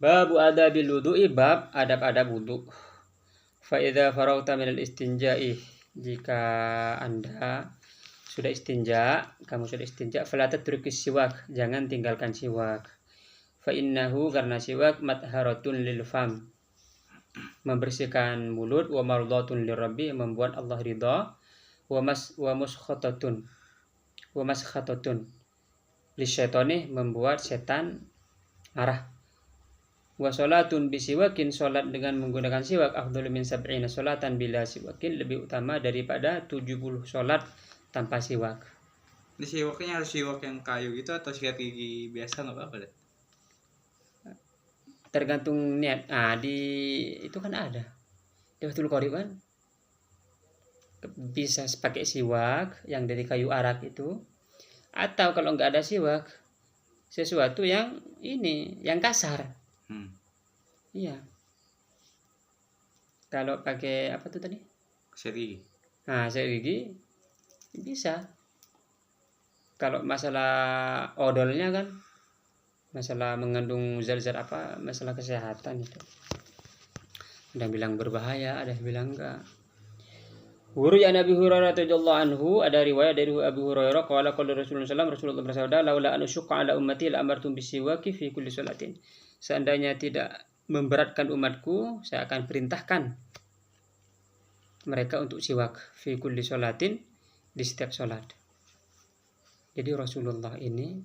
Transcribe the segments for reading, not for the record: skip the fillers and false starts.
Babu adabil wudu'i, bab adab-adab wudu. Fa idza faragta minal istinja'i, jika Anda sudah istinja, fala tatrukis siwak, jangan tinggalkan siwak. Fa innahu, karena siwak matharatun lil fam, membersihkan mulut, wa mardatun lirabbi, membuat Allah ridha, wa maskhatatun lisyaitani, membuat setan marah. Wa sholatun bisiwakin, sholat dengan menggunakan siwak, afdalu min sab'ina sholatan bila siwakin, lebih utama daripada 70 sholat tanpa siwak. Ini siwaknya harus siwak yang kayu gitu atau sikat gigi biasa nggak apa-apa deh? Tergantung niat. Di itu kan ada di Fathul Qorib kan, bisa pakai siwak yang dari kayu arak itu, atau kalau nggak ada siwak, sesuatu yang yang kasar. Iya. Kalau pakai apa tuh tadi? Sikat gigi. Sikat gigi bisa. Kalau masalah odolnya kan, masalah mengandung zat-zat apa, masalah kesehatan itu. Ada yang bilang berbahaya, ada yang bilang enggak. Wuri an Abi Hurairah radhiyallahu anhu, ada riwayat dari Abu Hurairah qala Rasulullah bersabda, laula an usyqa ala ummati la amartum bisiwaki fi kulli salatin. Seandainya tidak memberatkan umatku, saya akan perintahkan mereka untuk siwak fi kulli salatin, di setiap salat. Jadi Rasulullah ini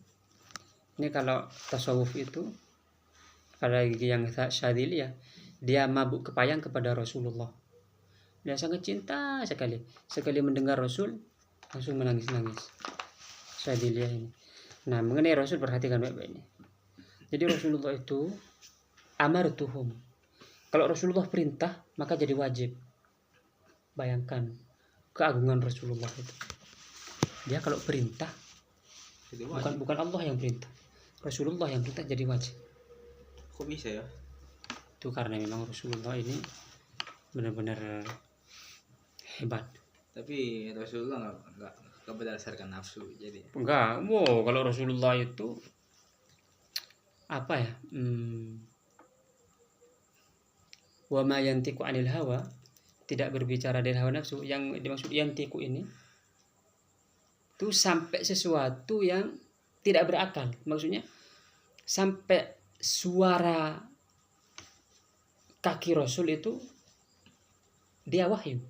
kalau tasawuf itu ada yang syadili ya, dia mabuk kepayang kepada Rasulullah. Dia sangat cinta sekali. Sekali mendengar Rasul langsung menangis-nangis. Syadiliyah ini. Nah, mengenai Rasul perhatikan baik-baik ini. Jadi Rasulullah itu amartuhum. Kalau Rasulullah perintah, maka jadi wajib. Bayangkan keagungan Rasulullah itu. Dia kalau perintah, bukan Allah yang perintah, Rasulullah yang perintah, jadi wajib. Kok bisa ya? Itu karena memang Rasulullah ini benar-benar hebat. Tapi Rasulullah nggak berdasarkan nafsu, jadi enggak. Kalau Rasulullah itu apa ya? Wa ma yantiqu 'anil hawa, tidak berbicara dari hawa nafsu. Yang dimaksud yantiqu ini itu sampai sesuatu yang tidak berakal. Maksudnya sampai suara kaki Rasul itu dia wahyu.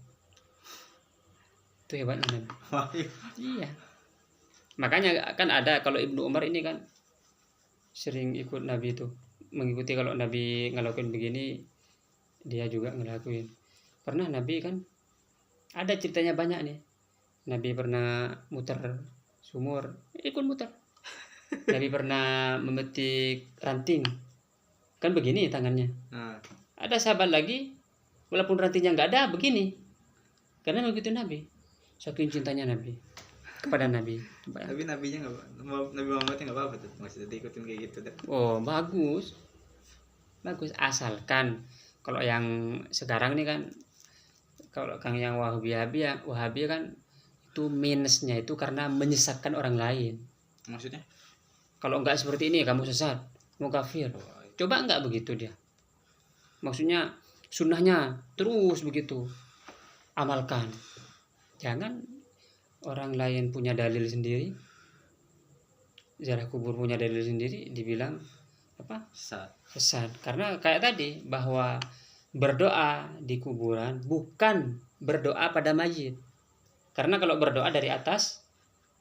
Itu hebatnya Nabi. wahyu. Iya. Makanya kan ada, kalau Ibnu Umar ini kan sering ikut Nabi itu, mengikuti kalau Nabi ngelakuin begini, dia juga ngelakuin. Pernah Nabi kan ada ceritanya banyak nih. Nabi pernah muter sumur, ikut muter. Nabi pernah memetik ranting, kan begini tangannya. Ada sahabat lagi, walaupun rantingnya nggak ada, begini, karena begitu Nabi, saking cintanya Nabi kepada Nabi. Tapi Nabi Muhammadnya nggak apa-apa tuh, maksudnya diikutin kayak gitu deh. Bagus, asalkan kalau yang sekarang ini kan, kalau yang Wahabi kan, itu minusnya itu karena menyesatkan orang lain. Maksudnya? Kalau enggak seperti ini kamu sesat, mau kafir. Coba enggak begitu dia. Maksudnya sunnahnya terus begitu amalkan. Jangan orang lain punya dalil sendiri, ziarah kubur punya dalil sendiri, dibilang apa? Sesat. Karena kayak tadi, bahwa berdoa di kuburan bukan berdoa pada mayit. Karena kalau berdoa dari atas,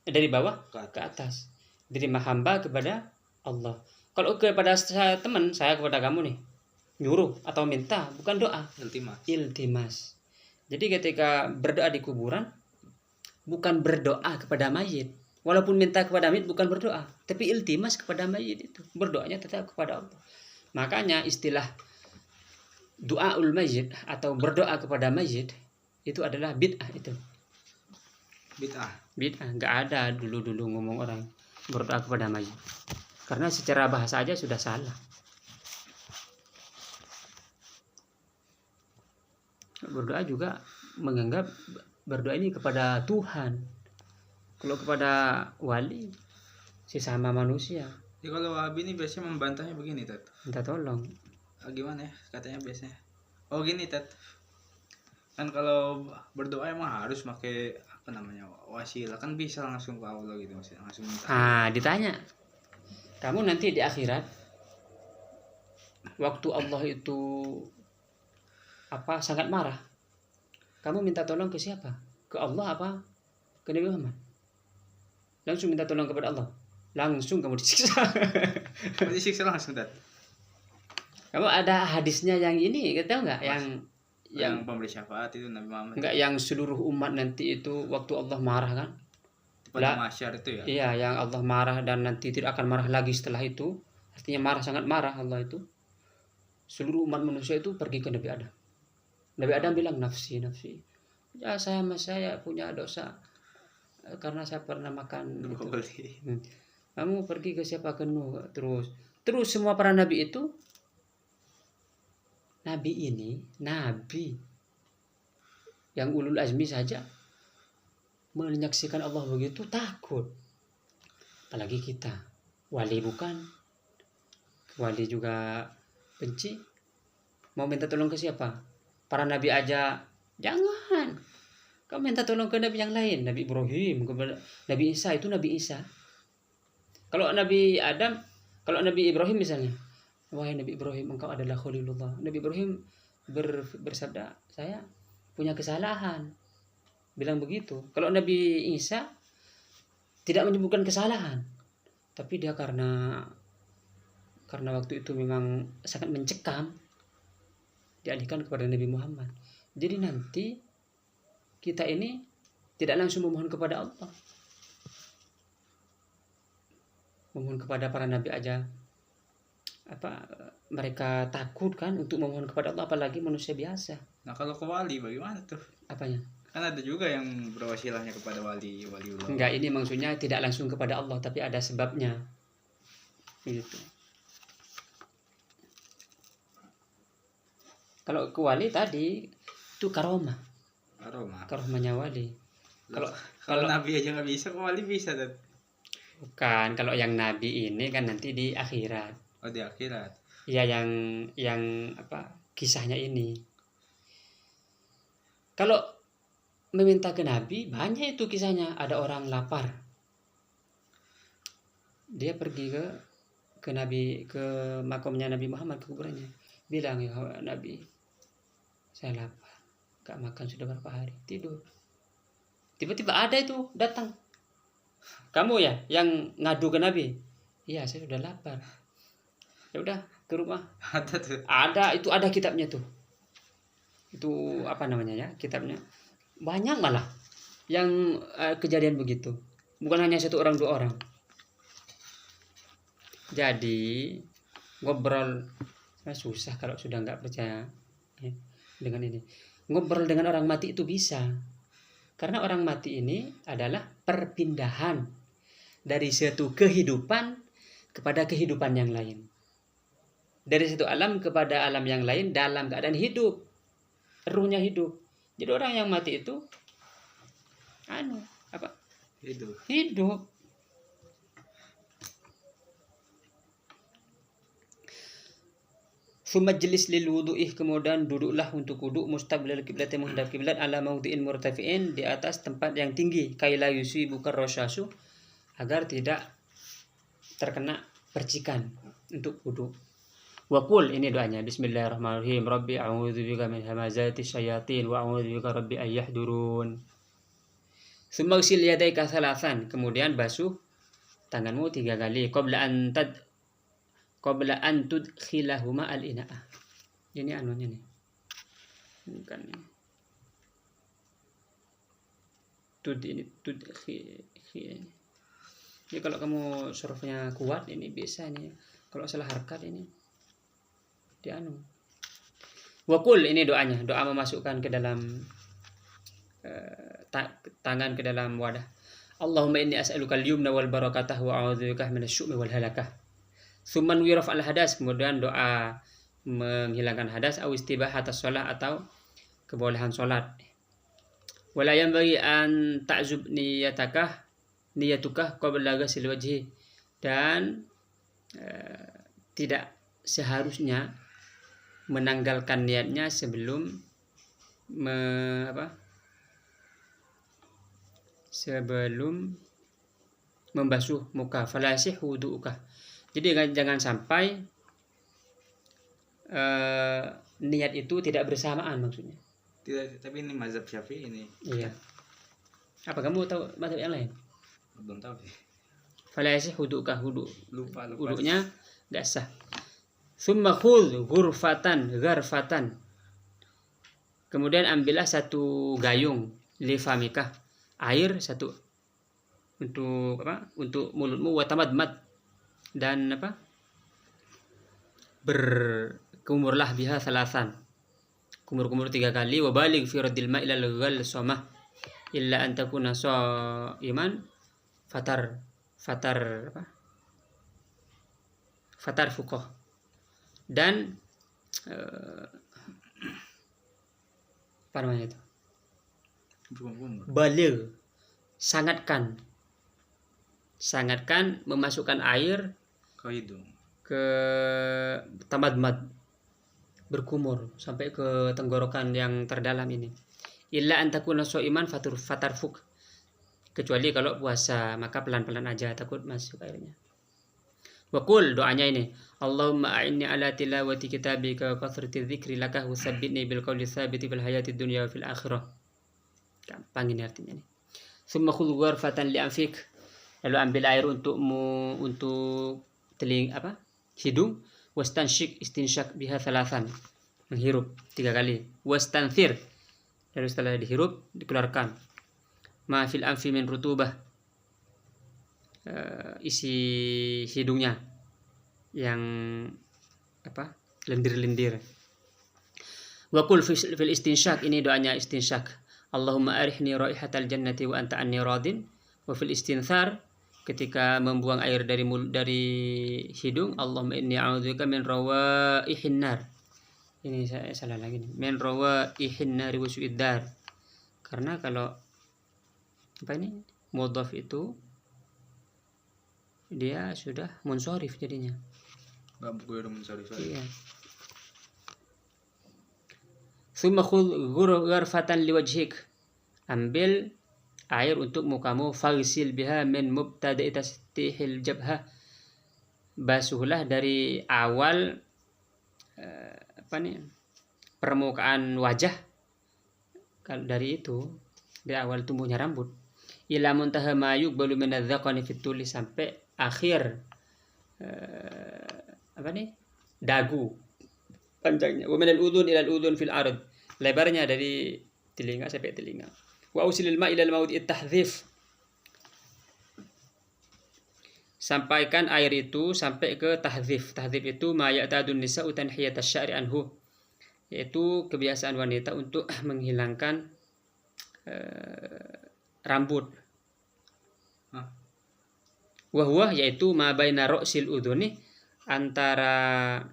dari bawah ke atas, dari hamba kepada Allah. Kalau kepada teman saya, kepada kamu nih, nyuruh atau minta, bukan doa, iltimas. Jadi ketika berdoa di kuburan bukan berdoa kepada mayit. Walaupun minta kepada mayit bukan berdoa, tapi iltimas kepada mayit, itu berdoanya tetap kepada Allah. Makanya istilah doaul mayit atau berdoa kepada mayit itu adalah bid'ah. Itu bid'ah, nggak ada dulu ngomong orang berdoa kepada mayit, karena secara bahasa aja sudah salah. Berdoa juga menganggap berdoa ini kepada Tuhan. Kalau kepada wali sesama manusia, Jadi kalau Wahabi ini biasanya membantahnya begini, Tat. Minta tolong. Gimana ya katanya biasanya? Oh gini, Tat. Kan kalau berdoa emang harus pakai apa namanya wasilah, kan bisa langsung ke Allah gitu, maksudnya langsung minta. Ditanya, kamu nanti di akhirat waktu Allah itu sangat marah, kamu minta tolong ke siapa? Ke Allah apa ke Nabi Muhammad? Langsung minta tolong kepada Allah, langsung kamu disiksa. Disiksa langsung, Tat. Kamu ada hadisnya yang ini, tahu nggak? Yang pemberi syafaat itu Nabi Muhammad. Enggak, yang seluruh umat nanti itu waktu Allah marah kan? Pada mahsyar itu ya. Iya, yang Allah marah dan nanti tidak akan marah lagi setelah itu. Artinya marah, sangat marah Allah itu. Seluruh umat manusia itu pergi ke Nabi Adam. Nabi Adam bilang nafsi. Ya saya punya dosa karena saya pernah makan itu. Kamu pergi ke siapa? Ke Nuh. Terus semua para nabi itu, nabi yang ulul azmi saja menyaksikan Allah begitu takut, apalagi kita wali bukan, wali juga benci, mau minta tolong ke siapa? Para nabi aja jangan, kamu minta tolong ke nabi yang lain, Nabi Ibrahim, Nabi Isa. Itu Nabi Isa. Kalau Nabi Ibrahim misalnya, wahai Nabi Ibrahim, engkau adalah Khalilullah. Nabi Ibrahim bersabda, saya punya kesalahan, bilang begitu. Kalau Nabi Isa tidak menyebutkan kesalahan, tapi dia karena waktu itu memang sangat mencekam, dialihkan kepada Nabi Muhammad. Jadi nanti kita ini tidak langsung memohon kepada Allah, memohon kepada para nabi aja mereka takut kan untuk memohon kepada Allah, apalagi manusia biasa. Nah kalau ke wali bagaimana tuh? Apanya? Kan ada juga yang berwasilahnya kepada waliullah. Enggak, ini maksudnya tidak langsung kepada Allah, tapi ada sebabnya. Gitu. Kalau ke wali tadi itu karomahnya wali. Kalau nabi aja nggak bisa, ke wali bisa, Dad. Bukan, kalau yang nabi ini kan nanti di akhirat. Oh, di akhirat. Iya, yang kisahnya ini. Kalau meminta ke nabi, banyak itu kisahnya. Ada orang lapar, dia pergi ke nabi, ke makamnya Nabi Muhammad, ke kuburannya, bilang, ya Nabi, saya lapar, gak makan sudah berapa hari, tidur. Tiba-tiba ada itu datang, kamu ya yang ngadu ke nabi? Iya, saya sudah lapar. Ya udah ke rumah. Ada itu, ada kitabnya tuh. Itu apa namanya ya, kitabnya. Banyak malah yang kejadian begitu. Bukan hanya satu orang, dua orang. Jadi ngobrol susah kalau sudah nggak percaya ya, dengan ini. Ngobrol dengan orang mati itu bisa. Karena orang mati ini adalah perpindahan dari satu kehidupan kepada kehidupan yang lain. Dari satu alam kepada alam yang lain dalam keadaan hidup. Ruhnya hidup. Jadi orang yang mati itu hidup. Majlis lil wudu'ih, kemudian duduklah untuk wuduk, mustaqbilal qiblat, menghadap kiblat, ala maudhi'in murtafi'in, di atas tempat yang tinggi, kaila yusibuka rasyasu, agar tidak terkena percikan untuk wuduk. Wa qul, ini doanya, bismillahirrahmanirrahim, rabbi a'udzubika min hamazati syayatin wa a'udzubika rabbi an yahdurun. Tsumma ghsil yadayka thalathan, kemudian basuh tanganmu 3 kali, qabla an tudkhilahuma al-ina'ah. Ini anunya nih. Bukan ini. Ini kalau kamu surufnya kuat ini bisa nih. Kalau salah harkat ini di anu. Wa qul, ini doanya, doa memasukkan ke dalam tangan ke dalam wadah. Allahumma inni as'aluka al-yumna wal barakatah wa a'udzubika minasy syu'mi wal halakah. Tsumman wiraf al-hadas, kemudian doa menghilangkan hadas, au istibahat as-shalah, atau kebolehan salat. Wala yanbaghi an ta'zub niyatukah qabla ghusl wajhi, dan tidak seharusnya menanggalkan niatnya sebelum sebelum membasuh muka. Fala yasihhu wudu'uka. Jadi jangan sampai niat itu tidak bersamaan maksudnya. Tidak, tapi ini mazhab Syafi'i ini. Iya. Apa kamu tahu mazhab yang lain? Belum tahu sih. Fala yasihhu wudu'uka, Lupa. wudu'nya enggak sah. Tsumma khudh ghurfatan. Kemudian ambillah satu gayung li famika, air satu untuk mulutmu, wa tamadmad, dan berkumurlah biha salasan, kumur 3 kali, wa baligh fi raddil ma'i ilal ghalsamah illa an takuna sha'iman fatar fuqah. Dan apa namanya itu? Baligh, sangatkan memasukkan air ke hidung, ke tamadmad, berkumur sampai ke tenggorokan yang terdalam ini. Illa an takuna sha'iman fatarfuk, kecuali kalau puasa maka pelan-pelan aja, takut masuk airnya. Waqul, doanya ini, Allahumma a'inni ala tilawati kitabika kathrati dzikri laka wa tsabbitni bil qawli tsabiti fil hayati dunya wa fil akhirah. Gampang ini artinya nih. Summa khudh ghurfatan li anfik, lalu ambil air untuk hidung, wastanshik istinsyak biha thalathan, menghirup 3 kali, wastanthir, lalu setelah dihirup dikeluarkan, ma fil anfi min rutubah, isi hidungnya yang lendir-lendir. Wa qul fil istinsyak, ini doanya istinsyak, Allahumma arihni raihatal jannati wa anta anni radin. Wa fil istinthar, ketika membuang air dari hidung, Allahumma inni a'udzubika min rawaihin nar. Ini saya salah lagi nih, min rawaihin nar wa su'iddar, karena kalau mudhaf itu dia sudah munsorif jadinya. Gue udah munsorif. Iya. Tsumma khudh ghurfatan liwajhik, ambil air untuk mukamu, faghsil biha min mubtada'i tashtihil jabhah, basuhlah dari awal permukaan wajah, kalau dari awal tumbuhnya rambut, ila muntaha ma yuqbalu min adz-dzaqani fit tuli, sampai akhir dagu panjangnya, wa min al-udhun ila al-udhun fil ard, lebarnya dari telinga sampai telinga. Wa usilil ma ila al-mawdi'i at-tahdhif, sampaikan air itu sampai ke tahdhif. Tahdhif itu ma ya'tadun nisa'u tanhiyat asy-sya'ri anhu, yaitu kebiasaan wanita untuk menghilangkan rambut. Wa yaitu ma baina ra'sil udhuni, antara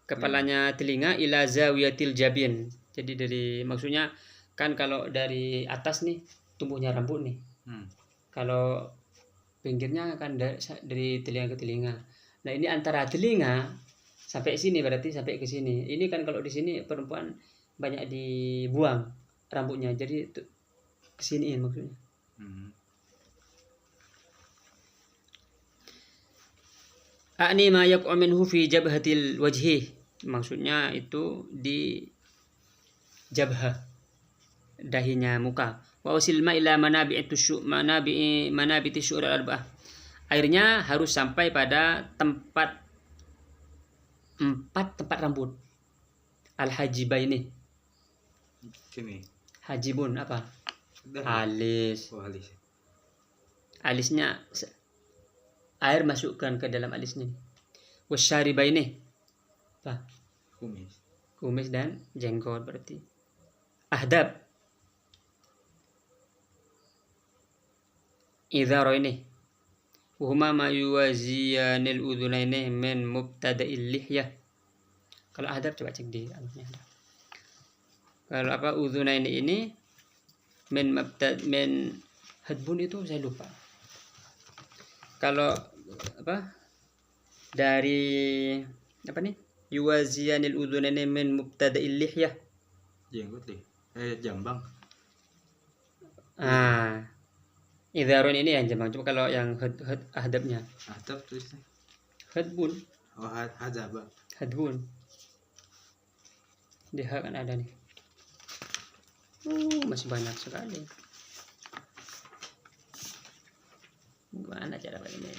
kepalanya telinga, ila zawiyatil jabin. Jadi maksudnya kan kalau dari atas nih tumbuhnya rambut nih. Kalau pinggirnya kan dari telinga ke telinga. Nah, ini antara telinga sampai sini, berarti sampai ke sini. Ini kan kalau di sini perempuan banyak dibuang rambutnya, jadi kesiniin maksudnya. A'ni ma yaq'u minhu fi jabhatil wajhi, maksudnya itu di jabhah, dahinya muka. Wa usil ma ila manabiti syu'ur al-arba'ah, airnya harus sampai pada tempat 4 tempat rambut. Al-hajibaini, sini. Hajibun apa? Alis. Alisnya air masukkan ke dalam alisnya. Wasyaribaini apa? Kumis dan jenggot berarti. Ahdab, idharaini, wahuma ma yuwaziyanil udhunaini min mubtada'il lihyah. Kalau ahdab coba cek di alusnya. Kalau udhunaini ini min hadbun itu saya lupa. Kalau apa? Dari apa nih? Yuwaziyanil udhunaini min mubtada'il lihyah. Jenggot deh. Jambang. Idharun ini yang jambang. Coba kalau yang hadabnya. Atap tulisnya. Hadbun. Oh, hadzaba. Hadbun. Di H kan ada nih. Masih banyak sekali. Gimana cara ini?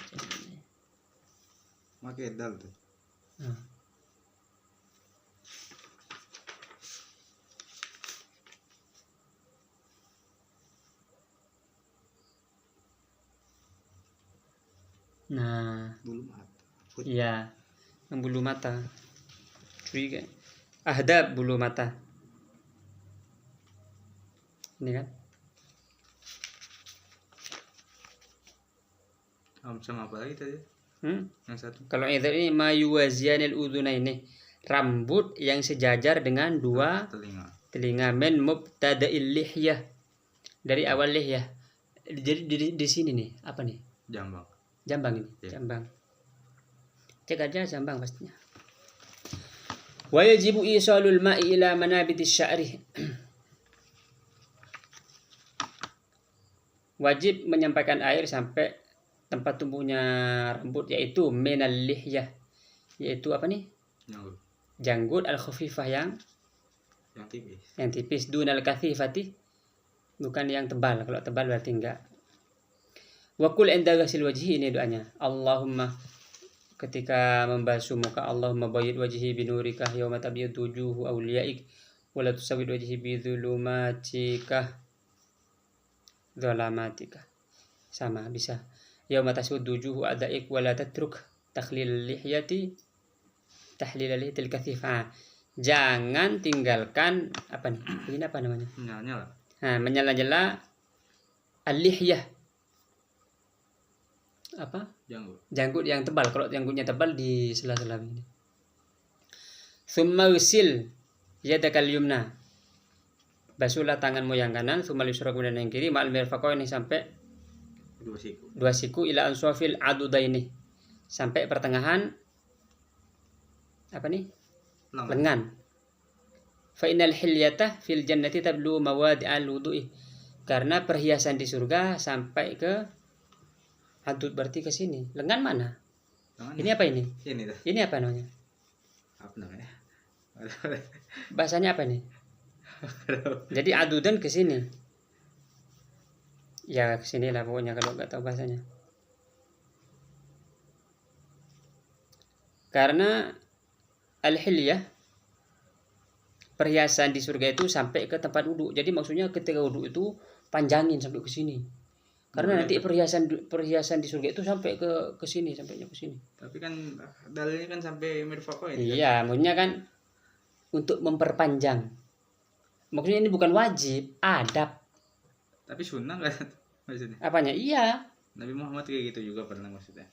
Pakai dal tuh. Nah, Bulu mata. iya, yang bulu mata. Curiga. Ahdab bulu mata. Ini kan? Sama apa lagi tadi? Yang satu. Kalau idhar ini mayuwazianil udhunaini, rambut yang sejajar dengan dua telinga. Men mubtada'il lihyah, dari awal lihyah. Jadi di sini nih, apa nih? Jambang ini, jambang. Cek aja jambang pastinya. Wa yajibu isalul ma'i ila manabitis sya'ri. Wajib menyampaikan air sampai tempat tumbuhnya rambut, yaitu minal lihyah, yaitu apa nih? Janggut al-khafifah yang tipis. Dunal kathifati, bukan yang tebal. Kalau tebal berarti enggak. Wa kul inda ghasil wajhi, ini doanya. Allahumma, ketika membasuh muka, Allahumma bayyid wajhi binurika yawma tabyaddu wujuhu awliyaik wa la tusawwid wajhi bi dhulumatika dzalamatika. Sama bisa. Yawma taswaddu wujuhu adaik wa la tatruk takhlil lihyati tahlil lihatil kathifah. Jangan tinggalkan apa nih? Ini apa namanya? Menyala. Menyala-nyala al-lihyah. Apa? Janggut yang tebal. Kalau janggutnya tebal di sela-sela ini. Tsumma usil yadakal yumna. Basuhlah tanganmu yang kanan, tsumma yusra, kemudian yang kiri, ma'al mirfaqaini, sampai dua siku ila ansafil adudaini, sampai pertengahan apa nih? Lengan. Fa innal hilyata fil jannati tablu mawadi'al wudu'i. Karena perhiasan di surga sampai ke adud, berarti ke sini. Lengan mana? Ini apa ini? Ini apa namanya? Apa namanya? Bahasanya apa nih? Jadi adudan ke sini. Ya ke sini lah pokoknya kalau nggak tahu bahasanya. Karena al-hilyah, perhiasan di surga itu sampai ke tempat wudhu. Jadi maksudnya ketika wudhu itu panjangin sampai ke sini. Karena nanti perhiasan di surga itu sampai ke sini, sampainya ke sini. Tapi kan dalilnya kan sampai mirfaqain. Iya, maksudnya kan untuk memperpanjang. Maksudnya ini bukan wajib, adab. Tapi sunnah kan maksudnya. Apanya? Iya. Nabi Muhammad kayak gitu juga pernah maksudnya.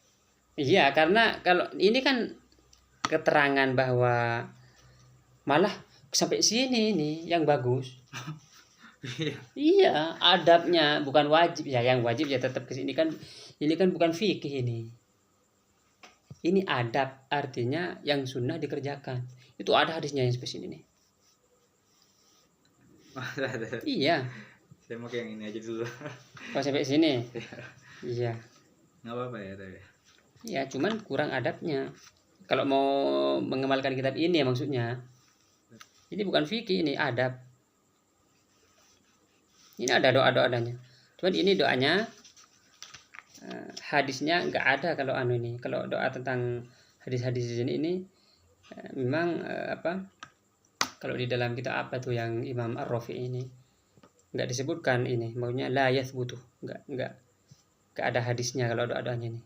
Iya, karena kalau ini kan keterangan bahwa malah sampai sini nih yang bagus. Iya, adabnya bukan wajib ya. Yang wajib ya tetap ke sini kan. Ini kan bukan fikih ini. Ini adab, artinya yang sunnah dikerjakan. Itu ada hadisnya yang sampai sini nih. Iya. Saya mau yang ini aja dulu. Sampai sini. Iya. Nggak apa-apa ya tapi. Iya, cuman kurang adabnya. Kalau mau mengamalkan kitab ini ya maksudnya. Ini bukan fikih, ini adab. Ini ada doa-doanya. Cuman ini doanya, hadisnya nggak ada kalau ini. Kalau doa tentang hadis-hadis ini memang kalau di dalam kitab apa tuh yang Imam Ar-Rafi'i ini nggak disebutkan ini. Maksudnya la yathbutu, nggak ada hadisnya kalau doa-doanya ini.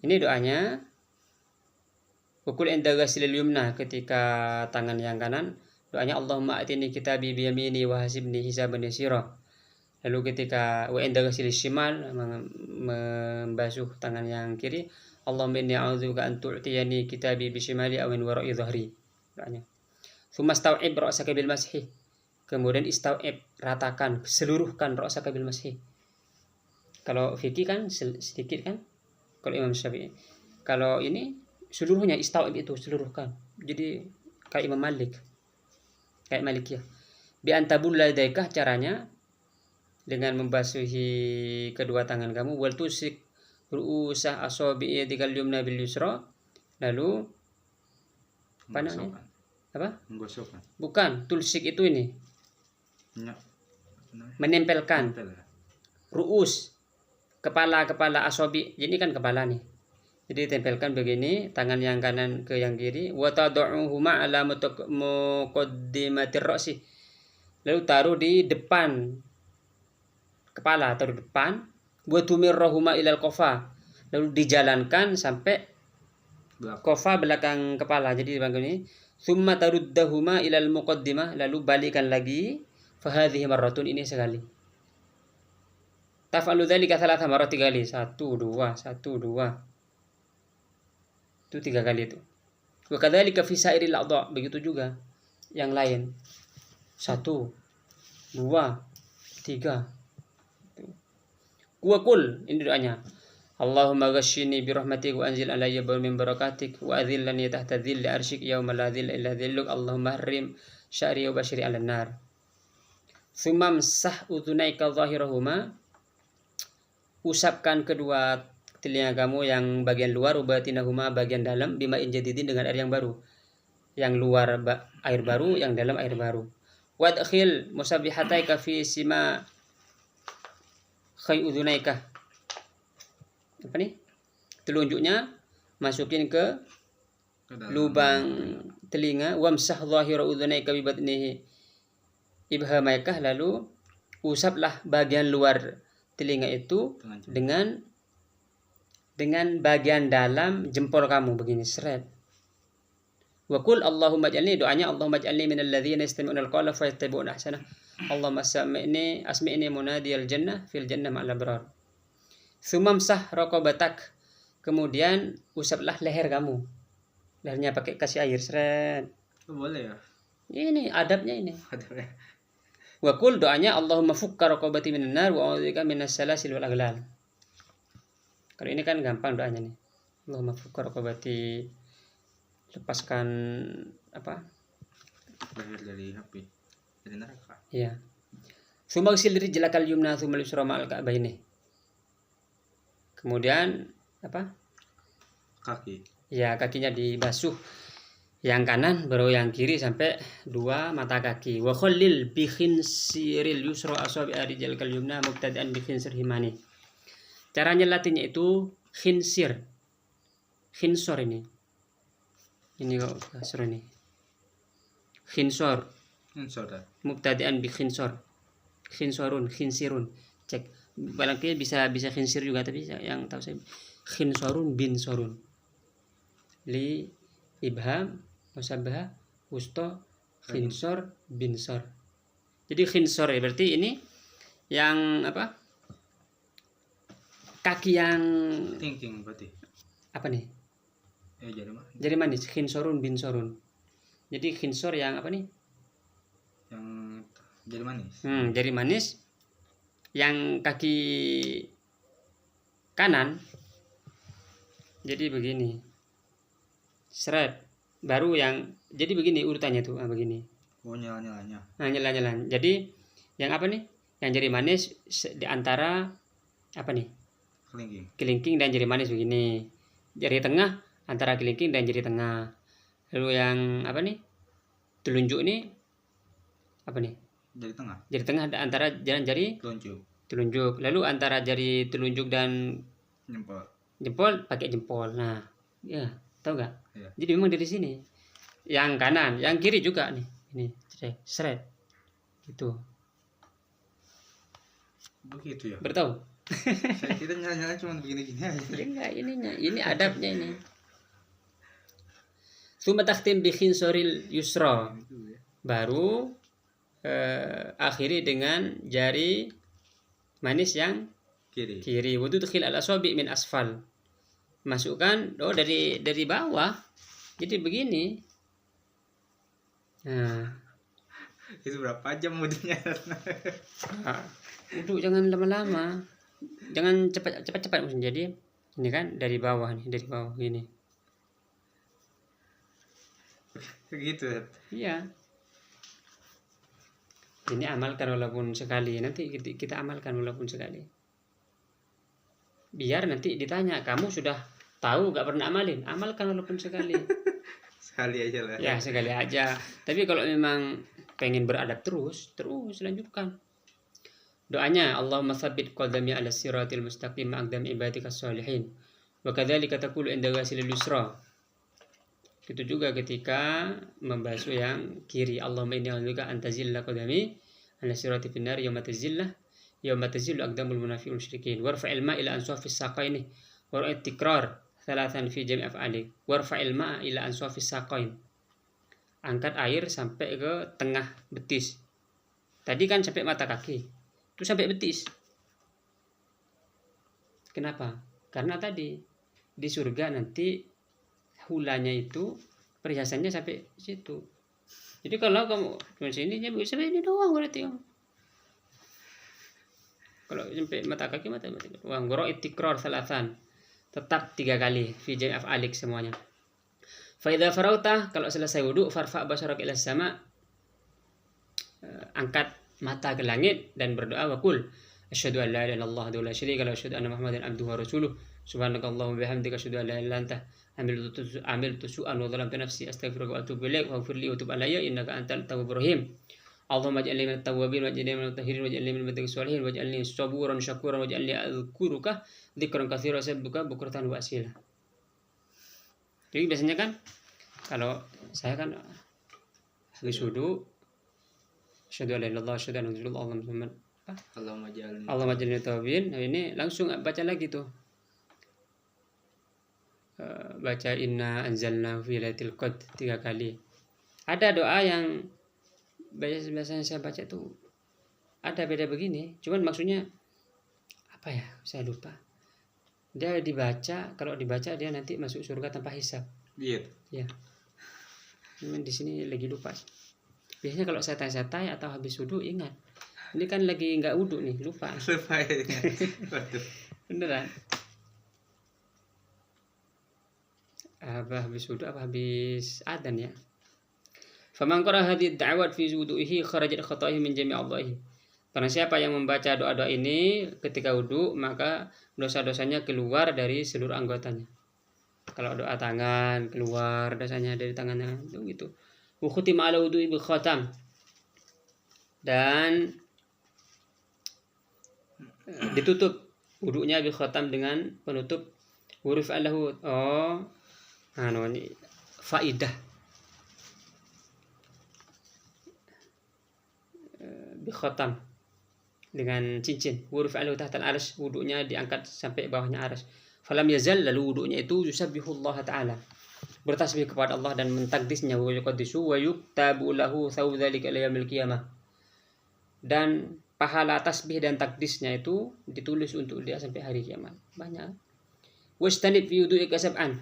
Ini doanya. Ukul inda ghasilil yumna, ketika tangan yang kanan, doanya Allahumma atini kitabi biyamini wa hasibni hisaban yasira. Lalu ketika wa inda ghasilil shimal, membasuh tangan yang kiri, Allahumma inni a'udzubika an tu'tiyani kitabi bishimali aw min wara'i dhahri. Doanya. Tsumma stau'ib ra'saka bil mashi. Kemudian istau'ib, ratakan, seluruhkan ra'saka bil mashi. Kalau fikih kan sedikit kan, kalau Imam Syafi'i. Kalau ini seluruhnya istawab itu seluruhkan. Jadi kayak Imam Malik, kayak Malikiyah. Bi antabulla yadaikah, caranya dengan membasahi kedua tangan kamu, wal tusik ru'usah asabi'i yadikal yumna bil yusra, lalu apa namanya? Menggosokkan. Apa? Menggosokkan. Bukan, tulsik itu ini Ya. Apa namanya? menempelkan. Tempel ya. Ru'us, kepala asabi, ini kan kepala nih. Jadi tempelkan begini, tangan yang kanan ke yang kiri, wa tad'uhuma ala muqaddimatir ra'si. Lalu taruh di depan kepala, taruh depan, wa tumirrahuma ilal qafa. Lalu dijalankan sampai Belakang. qafa, belakang kepala. Jadi begini, summa taruddahuma ilal muqaddimah, lalu balikan lagi, fa hadhihi marratun, ini sekali. Taf'alu dzalika thalatha marrat, 3 kali. 1 2 1 2. Itu 3 kali itu. Wa kadzalika fi sairil a'dha, begitu juga yang lain. 1 2 3. Wa qul, ini doanya. Allahumma ghashini bi rahmatik wa anzil alayya min barakatik wa adhillani tahta dhilli arsyik yauma la dhilla illa dhilluk. Allahumma harrim sya'ri wa bashiri 'alan nar. Tsumma msah udhunaika dhahirahuma, usapkan kedua telinga kamu yang bagian luar, ubatinahuma bagian dalam, bima injadidin dengan air yang baru. Yang luar air baru, yang dalam air baru. Wadkhil musabihataika fi sima khay udhunaika. Apa nih? Telunjuknya masukin ke lubang telinga, wamsah dhahira udhunaika bi batnihi ibhamaikah, lalu usaplah bagian luar telinga itu dengan bagian dalam jempol kamu begini, seret. Wa qul Allahumma ij'alni, doanya Allahumma ij'alni minal ladzina yastami'una al-qawla fayattabi'una ahsanah. Allahumma asmi'ni munadiyal jannah fil jannah ma'al abrar. Sumamsah raqabatak, kemudian usaplah leher kamu. Lehernya pakai kasih air, seret. Oh, boleh ya. Ini adabnya ini. Ada ya. Wa qul, doanya Allahumma fukka raqabati minan nar wa a'udzubika minas salasil wal aghlal. Kalau ini kan gampang doanya nih. Allahumma fukka raqabati, lepaskan apa? Lahir dari api, dari neraka. Iya. Tsumma ghsil rijlakal yumna tsumma al-yusra ma'al ka'baini. Kemudian apa? Kaki. Ya, kakinya dibasuh. Yang kanan baru yang kiri sampai 2 mata kaki. Wa khallil bi khinsiril yusra asabi rijlakal yumna mubtadi'an bi khinsir himani. Caranya latinnya itu khinsir. Khinsor ini. Ini kok kasar ini. Khinsor. Saudara. Mubtadi'an bi khinsor. Khinsorun, khinsirun. Cek. Barangkali bisa khinsir juga, tapi yang tahu saya khinsorun bin sorun. Li ibham musabbaha wusta khinsor bin sor. Jadi khinsor ya berarti ini yang apa? Kaki yang Thinking berarti. apa nih? Jadi mah. Jadi manis, khinsorun bin sorun. Jadi khinsor yang apa nih? Yang jadi manis. Jadi manis. Yang kaki kanan jadi begini. Seret. Baru yang jadi begini urutannya tuh, begini. Oh, nyala-nyalanya. Nah, nyala-nyala. Jadi yang apa nih? Yang jari manis di antara apa nih? Kelingking. Kelingking dan jari manis begini. Jari tengah antara kelingking dan jari tengah. Lalu yang apa nih? Telunjuk ini apa nih? Jari tengah. Jari tengah antara jari telunjuk. Lalu antara jari telunjuk dan jempol pakai jempol. Nah, ya, tahu nggak? Ya. Jadi memang dari sini. Yang kanan, yang kiri juga nih. Ini seret. Gitu. Begitu ya. Bertahu? Saya kira nyala-nyala cuma begini-gini aja. Ya enggak, ini adabnya ini. Tsumma takhtim bi khinsoril yusra. Baru akhiri dengan jari manis yang kiri. Wa tudkhil al-asabi min asfal. Masukkan dari bawah. Jadi begini. Nah, Itu berapa jam wudhunya? wudhu jangan lama-lama. Jangan cepat maksudnya. Jadi ini kan dari bawah gini. Gitu Tat. Iya. Ini amalkan walaupun sekali. Nanti kita amalkan walaupun sekali. Biar nanti ditanya, kamu sudah tahu gak pernah amalin? Amalkan walaupun sekali. Sekali aja lah. Ya sekali aja. Tapi kalau memang pengen beradab terus lanjutkan. Doanya, Allahumma tsabbit qadami ala siratil mustaqim aqdam ibadikas sholihin. Wa kadzalika taqulu inda ghasilil yusra. Itu juga ketika membasuh yang kiri. Allahumma inni a'udzubika an tazilla qadami ala sirati fin nar yawma tazillu aqdamul munafiqin musyrikin. Warfa'il ma ila ansafis saqaini. Wara'it tikrar thalathan fi jami' af'alik. Warfa'il ma ila ansafis saqain. Angkat air sampai ke tengah betis. Tadi kan sampai mata kaki. Itu sampai betis. Kenapa? Karena tadi di surga nanti hulanya itu perhiasannya sampai situ. Jadi kalau kamu cuma sini sampai ini doang berarti. Kalau sampai mata kaki doang. Goro itikrar salasan. Tetap 3 kali fi jami' af'alik semuanya. Fa idza farauta, kalau selesai wudu, farfa basarak ila sama. Angkat mata ke langit dan berdoa wa qul asyhadu an la ilaha illallah wa la syarika lahu wa asyhadu anna muhammadan abduhu wa rasuluh. Subhanakallahumma wa bihamdika asyhadu an la ilaha illa anta amiltu su'an wa dhalamtu nafsi astaghfiruka wa atubu ilaik wa ighfir li wa tub alayya innaka antal tawwabur rahim. Allahumma ij'alni minat tawwabin waj'alni minal mutahhirin waj'alni minal muttaqin sholihin waj'alni saburan syakuran waj'alni adzkuruka dzikran katsiran sabbuka bukratan wa asila. Jadi biasanya kan kalau saya kan habis wudu asyhadu an la ilaha illallah asyhadu anna muhammadan rasulullah Allahumma ij'alni tawwabin. Nah ini langsung baca lagi tuh. Baca inna anzalna fi lailatul qadr 3 kali. Ada doa yang biasanya saya baca tuh ada beda begini, cuman maksudnya apa ya, saya lupa. Dia dibaca, kalau dibaca dia nanti masuk surga tanpa hisab. Iya. Ya. Cuman di sini lagi lupa. Biasanya kalau saya tanya atau habis wudu ingat. Ini kan lagi nggak wudu nih, lupa. Lupa ya. Waduh. Beneran. Apa habis wudu apa habis adzan ya? Faman qara hadhihi ad-da'awat fi wudu'ihi kharajat khata'ihi min jami' a'dha'ihi. Karena siapa yang membaca doa-doa ini ketika wudu, maka dosa-dosanya keluar dari seluruh anggotanya. Kalau doa tangan keluar dosanya dari tangannya itu gitu. Wa khutima ala wudu'i bi khatam. Dan ditutup wudunya bi khatam dengan penutup huruf allahu. Ini faidah. Bi khatam dengan cincin. Huruf allahu tahtal arsy, wudunya diangkat sampai bawahnya arsy. Falam yazal, lalu wudunya itu yusabbihullah ta'ala, bertasbih kepada Allah dan mentakdisnya, wa yuqaddisu wa yuktabu lahu thawu dzalika ila yaumil qiyamah. Dan pahala tasbih dan takdisnya itu ditulis untuk dia sampai hari kiamat. Banyak. Wastanib fi wudu'ika sab'an.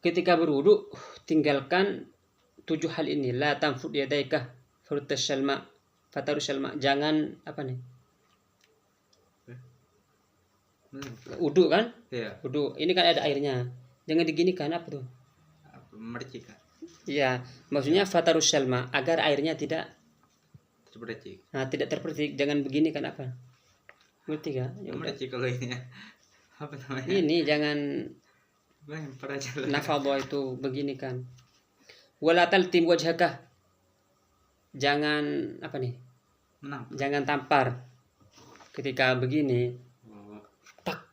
Ketika berwudu tinggalkan 7 hal ini. La tanfud yadaika fatarus salma. Jangan apa nih? Wudu kan? Iya. Wudu. Ini kan ada airnya. Jangan diginikan apa tuh? Mercik. Iya, maksudnya fatarus salma, agar airnya tidak Terpercik. Nah, tidak terpercik. Jangan begini kan apa? Ngerti gak? Mercik kalau ini. Apa namanya? Ini jangan lempar aja lah. nafadha itu begini kan. Wala taltim wajhaka. Jangan apa nih? Menang. Jangan tampar. Ketika begini, tak.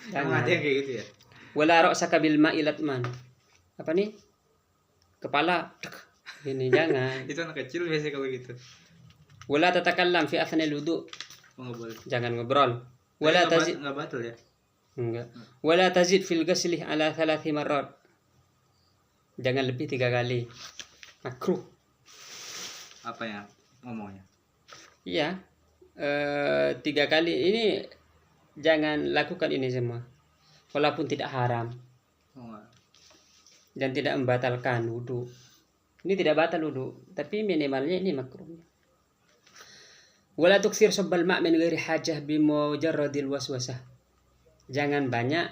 Jangan. Ada yang kayak gitu ya? Wala ra'saka bil ma'ilat man. Apa nih? Kepala tak. Gini jangan. Itu anak kecil biasanya kalau gitu. Wala tatakallam fi athna'il wudu. Nggak boleh. Jangan ngobrol. Wala tazid. Nggak batal ya? Enggak. Wala tazid fil ghusli ala 3 marrat. Jangan lebih 3 kali. Makruh. Apa ya ngomongnya? Iya. 3 kali ini jangan lakukan ini semua. Walaupun tidak haram dan tidak membatalkan wudu. Ini tidak batal wudu, tapi minimalnya ini makruh. Wala tukthir sabbal ma' min ghairi hajah bimujarradil waswasah. Jangan banyak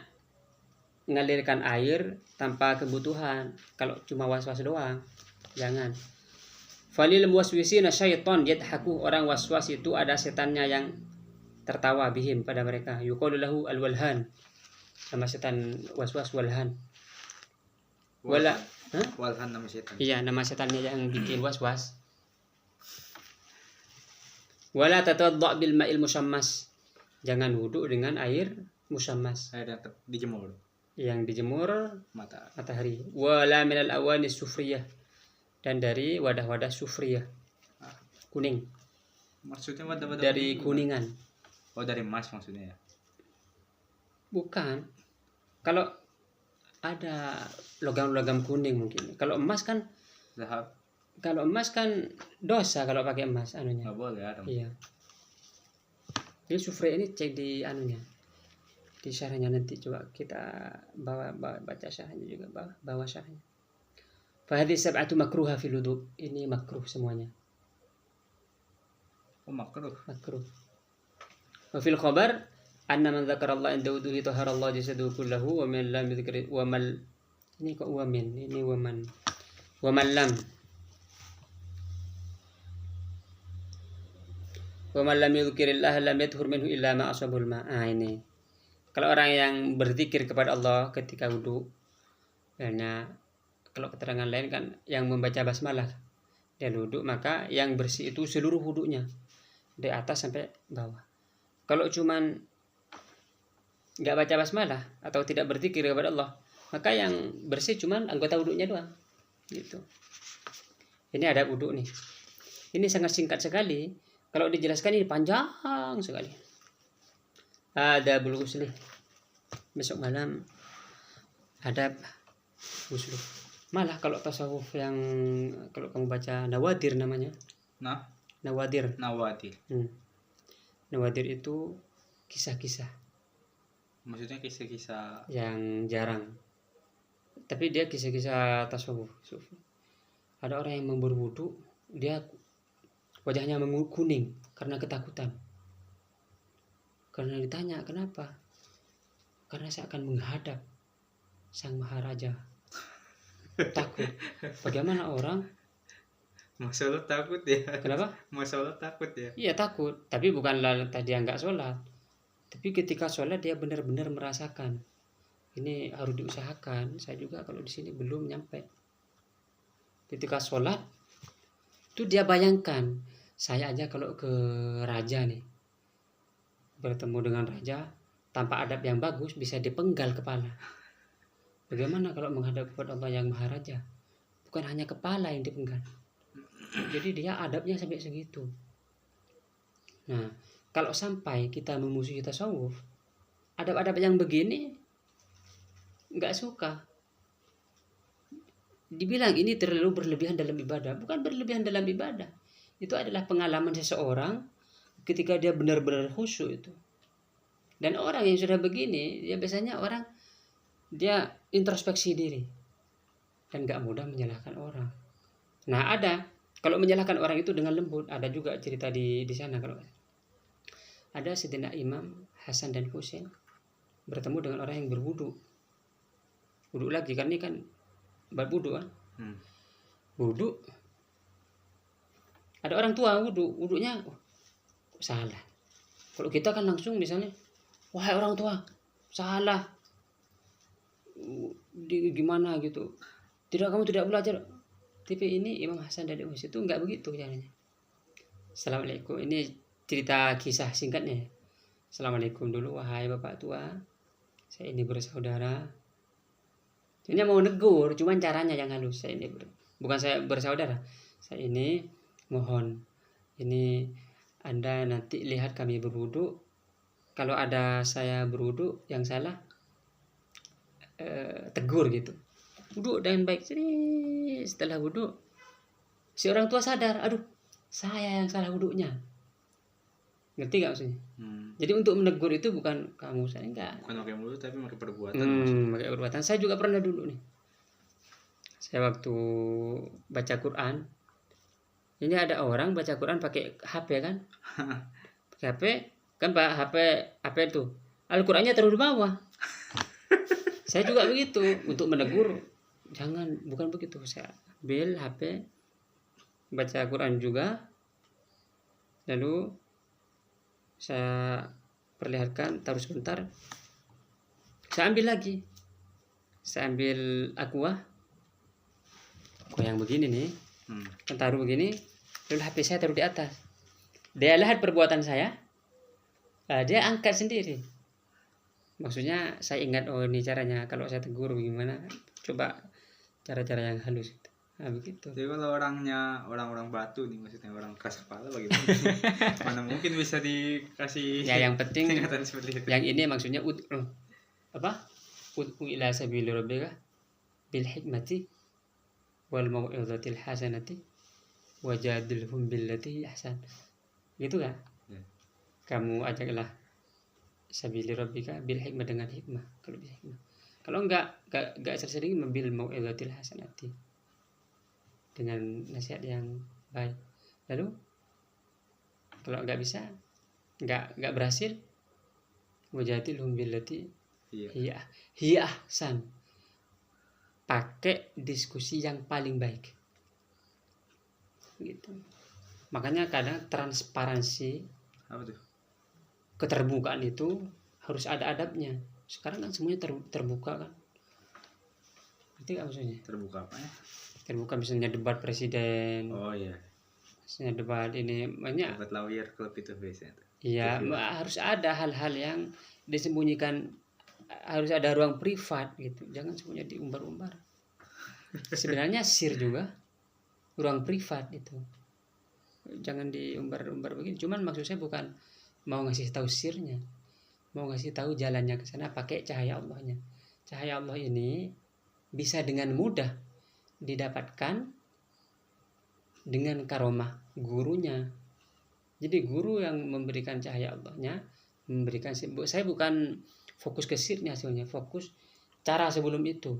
ngalirkan air tanpa kebutuhan. Kalau cuma waswas doang, jangan. Falil muwaswisina syaiton yadhaku. Orang waswas itu ada setannya yang tertawa bihim pada mereka. Yuqalu lahu al-walhan. Nama setan waswas walhan. Wala, Walhan nama setan. iya, nama setannya yang bikin waswas. Wala tatawadda' bil ma'il musammas. Jangan wudhu dengan air musammas Air yang dijemur yang dijemur matahari. Wala minal awani sufriyah. Dan dari wadah-wadah sufriyah, kuning, Maksudnya wadah-wadah dari kuning kuningan. gimana? Oh, dari emas maksudnya ya. Bukan. Kalau ada logam-logam kuning mungkin. Kalau emas kan Zahab dosa kalau pakai emas anunya. nggak boleh ada. Iya. Ini sufri ini cek di anunya. Di syarahnya nanti coba kita baca syarahnya juga, bawa syarahnya. Fa hadhihi sab'atu makruha fil wudu. Ini makruh semuanya. Oh, makruh. Makruh. Wa fil khabar anna man dzakara Allah inda wudu'i tahara Allah jasaduhu kullahu wa man lam yadhkir wa mal ini kok wa min ini wa man lam yadhkirillah lam yadhhur minhu illa ma asabul ma. Ini kalau orang yang berzikir kepada Allah ketika wudu, karena kalau keterangan lain kan yang membaca basmalah dan wudu, maka yang bersih itu seluruh wudunya dari atas sampai bawah. Kalau cuman nggak baca basmalah atau tidak berzikir kepada Allah, maka yang bersih cuman anggota wudunya doang. Gitu. Ini ada wudu nih. Ini sangat singkat sekali. Kalau dijelaskan ini panjang sekali. Ada ghusli. Besok malam ada ghusli. Malah kalau tasawuf yang kalau kamu baca Nawadir namanya. Nawadir. Nawadir itu kisah-kisah. Maksudnya kisah-kisah yang jarang. Tapi dia kisah-kisah tasawuf. Ada orang yang berwudu, dia wajahnya kuning karena ketakutan. Karena ditanya kenapa? Karena saya akan menghadap Sang Maharaja. Takut. Bagaimana orang? Masa Allah takut ya? Kenapa? Masa Allah takut ya? Iya takut. Tapi bukan tadi yang nggak sholat. Tapi ketika sholat dia benar-benar merasakan. Ini harus diusahakan. Saya juga kalau di sini belum nyampe. Ketika sholat itu dia bayangkan, saya aja kalau ke raja nih, bertemu dengan raja tanpa adab yang bagus bisa dipenggal kepala. Bagaimana kalau menghadap kepada Allah yang Maharaja? Bukan hanya kepala yang dipenggal. Jadi dia adabnya sampai segitu. Nah, kalau sampai kita memusuhi tasawuf, adab-adab yang begini nggak suka. Dibilang ini terlalu berlebihan dalam ibadah. Bukan berlebihan dalam ibadah. Itu adalah pengalaman seseorang ketika dia benar-benar khusyuk itu. Dan orang yang sudah begini, dia biasanya orang dia introspeksi diri dan gak mudah menyalahkan orang. Nah ada, kalau menyalahkan orang itu dengan lembut, ada juga cerita di sana kalau ada Sayyidina Imam Hasan dan Husain bertemu dengan orang yang berwudu lagi kan, ini kan bab wudu kan. Wudu, ada orang tua wudunya salah. Kalau kita kan langsung misalnya, wahai orang tua salah, gimana gitu, kamu tidak belajar. Tapi ini Imam Hasan dari Husain itu enggak begitu caranya. Assalamualaikum, ini cerita kisah singkatnya. Assalamualaikum dulu, wahai bapak tua, saya ini bersaudara. Ini mau negur, cuman caranya yang halus. Saya ini bukan saya bersaudara, saya ini mohon, ini Anda nanti lihat kami berwudu, kalau ada saya berwudu yang salah, tegur gitu. Wudu dengan baik. Setelah wudu, si orang tua sadar, aduh, saya yang salah wudunya. Ngerti gak maksudnya? Jadi untuk menegur itu bukan kamu, saya enggak. Bukan pakai mulut tapi pakai perbuatan. Pakai perbuatan. Saya juga pernah dulu nih. Saya waktu baca Quran, Ini ada orang baca Quran pakai HP kan? Pakai HP kan, Pak, HP itu Al-Qur'annya taruh di bawah. Saya juga begitu untuk menegur, jangan, bukan begitu. Saya ambil HP, baca Quran juga, lalu saya perlihatkan, taruh sebentar, saya ambil lagi, saya ambil aqua yang begini nih, taruh begini, lalu HP saya taruh di atas. Dia lihat perbuatan saya, dia angkat sendiri. Maksudnya saya ingat, oh ini caranya kalau saya tegur bagaimana, coba cara-cara yang halus gitu. Nah, begitu. Jadi kalau orangnya orang-orang batu nih, maksudnya orang keras kepala bagaimana? Mana mungkin bisa dikasih Ya yang penting tingkatan seperti itu. yang ini maksudnya ud'u ila sabili rabbika bil hikmati wal mau'izatil hasanati wajadilhum billati ahsan. Gitu kan? Ya. Kamu ajaklah sabili rabbika bil hikmah, dengan hikmah, kalau bisa hikmah. Kalau enggak sering bil mau'izatil hasanati, dengan nasihat yang baik. Lalu kalau enggak bisa, enggak berhasil, wajadilhum billati hiya ahsan. Pakai diskusi yang paling baik. Gitu. Makanya kadang transparansi, Apa tuh? keterbukaan itu harus ada adabnya. Sekarang kan semuanya terbuka kan. Ngerti gak maksudnya? Terbuka apa ya? Terbuka, misalnya debat presiden. Oh iya. Misalnya debat ini banyak. Debat lawyer club itu biasanya. Iya, harus ada hal-hal yang disembunyikan, harus ada ruang privat gitu. Jangan semuanya diumbar-umbar. Sebenarnya sir juga ruang privat itu. Jangan diumbar-umbar begini. Cuman maksud saya bukan mau ngasih tahu sirnya, mau ngasih tahu jalannya ke sana pakai cahaya Allahnya. Cahaya Allah ini bisa dengan mudah didapatkan dengan karomah gurunya. Jadi guru yang memberikan cahaya Allahnya, memberikan, saya bukan fokus ke sirnya sebenarnya, fokus cara sebelum itu.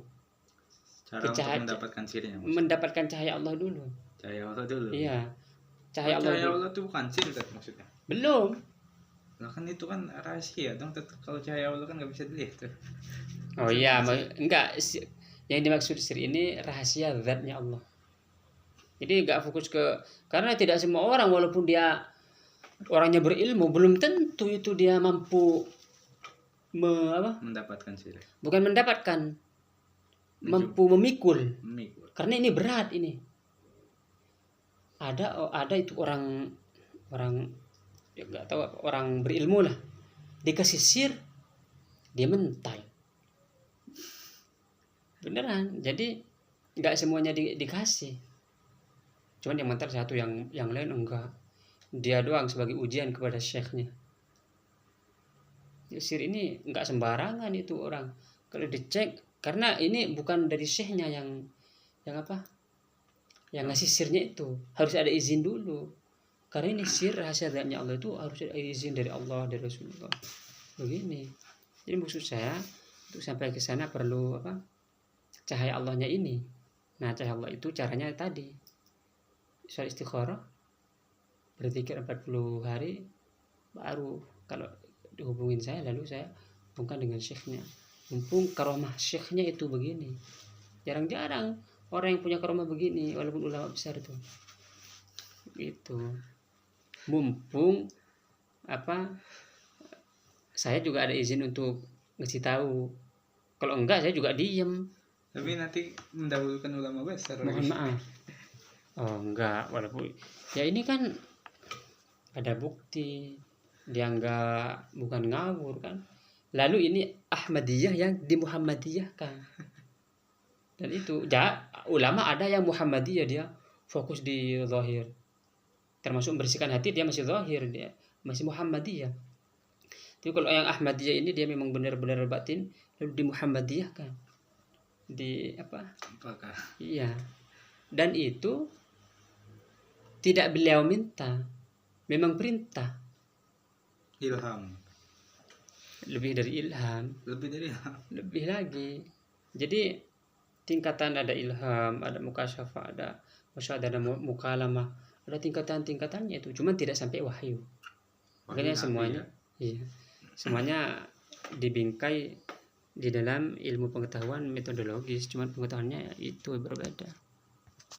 Cara untuk mendapatkan sirnya. Mendapatkan cahaya Allah dulu. Cahaya Allah dulu. Iya. Cahaya Allah itu bukan sir maksudnya. Belum. Nah kan itu kan rahasia dong, kalau cahaya Allah kan nggak bisa dilihat tuh. Oh iya, enggak, yang dimaksud sir ini rahasia zatnya Allah. Jadi enggak fokus ke, karena tidak semua orang walaupun dia orangnya berilmu belum tentu itu dia mampu mendapatkan sir. Bukan mendapatkan, mampu memikul. Karena ini berat ini. Ada itu orang ya nggak tahu, orang berilmu lah, dikasih sir dia mental beneran. Jadi nggak semuanya dikasih, cuman yang mental satu, yang lain enggak. Dia doang sebagai ujian kepada syekhnya. Sir ini nggak sembarangan itu orang kalau dicek, karena ini bukan dari syekhnya yang ngasih sirnya, itu harus ada izin dulu. Karena ini sir rahasia zatnya Allah, itu harus ada izin dari Allah, dari Rasulullah. Begini. Jadi maksud saya untuk sampai ke sana perlu cahaya Allahnya ini. Nah, cahaya Allah itu caranya tadi. Soal istikharah, berzikir 40 hari, baru kalau dihubungin saya, lalu saya hubungkan dengan syekhnya. Mumpung karomah syekhnya itu begini. Jarang-jarang orang yang punya karomah begini, walaupun ulama besar itu. Gitu. Mumpung saya juga ada izin untuk ngasih tahu. Kalau enggak saya juga diem. Tapi nanti mendahulukan ulama besar. Mohon maaf. Oh enggak, walaupun ya ini kan ada bukti, dia enggak, bukan ngawur kan. Lalu ini Ahmadiyah yang dimuhammadiyahkan. Dan itu ulama ada yang Muhammadiyah, dia fokus di zahir, termasuk membersihkan hati, dia masih zahir, dia masih Muhammadiyah. Tapi kalau yang Ahmadiyah ini dia memang benar-benar batin, lalu di Muhammadiyahkan, apakah? Iya. Dan itu tidak beliau minta, memang perintah. Ilham. Lebih dari ilham. Lebih lagi. Jadi tingkatan ada ilham, ada mukasyafah, ada mukalamah, ada tingkatan-tingkatannya itu, cuman tidak sampai wahyu. Makanya Nabi semuanya, ya. iya, semuanya dibingkai di dalam ilmu pengetahuan metodologis, cuman pengetahuannya itu berbeda.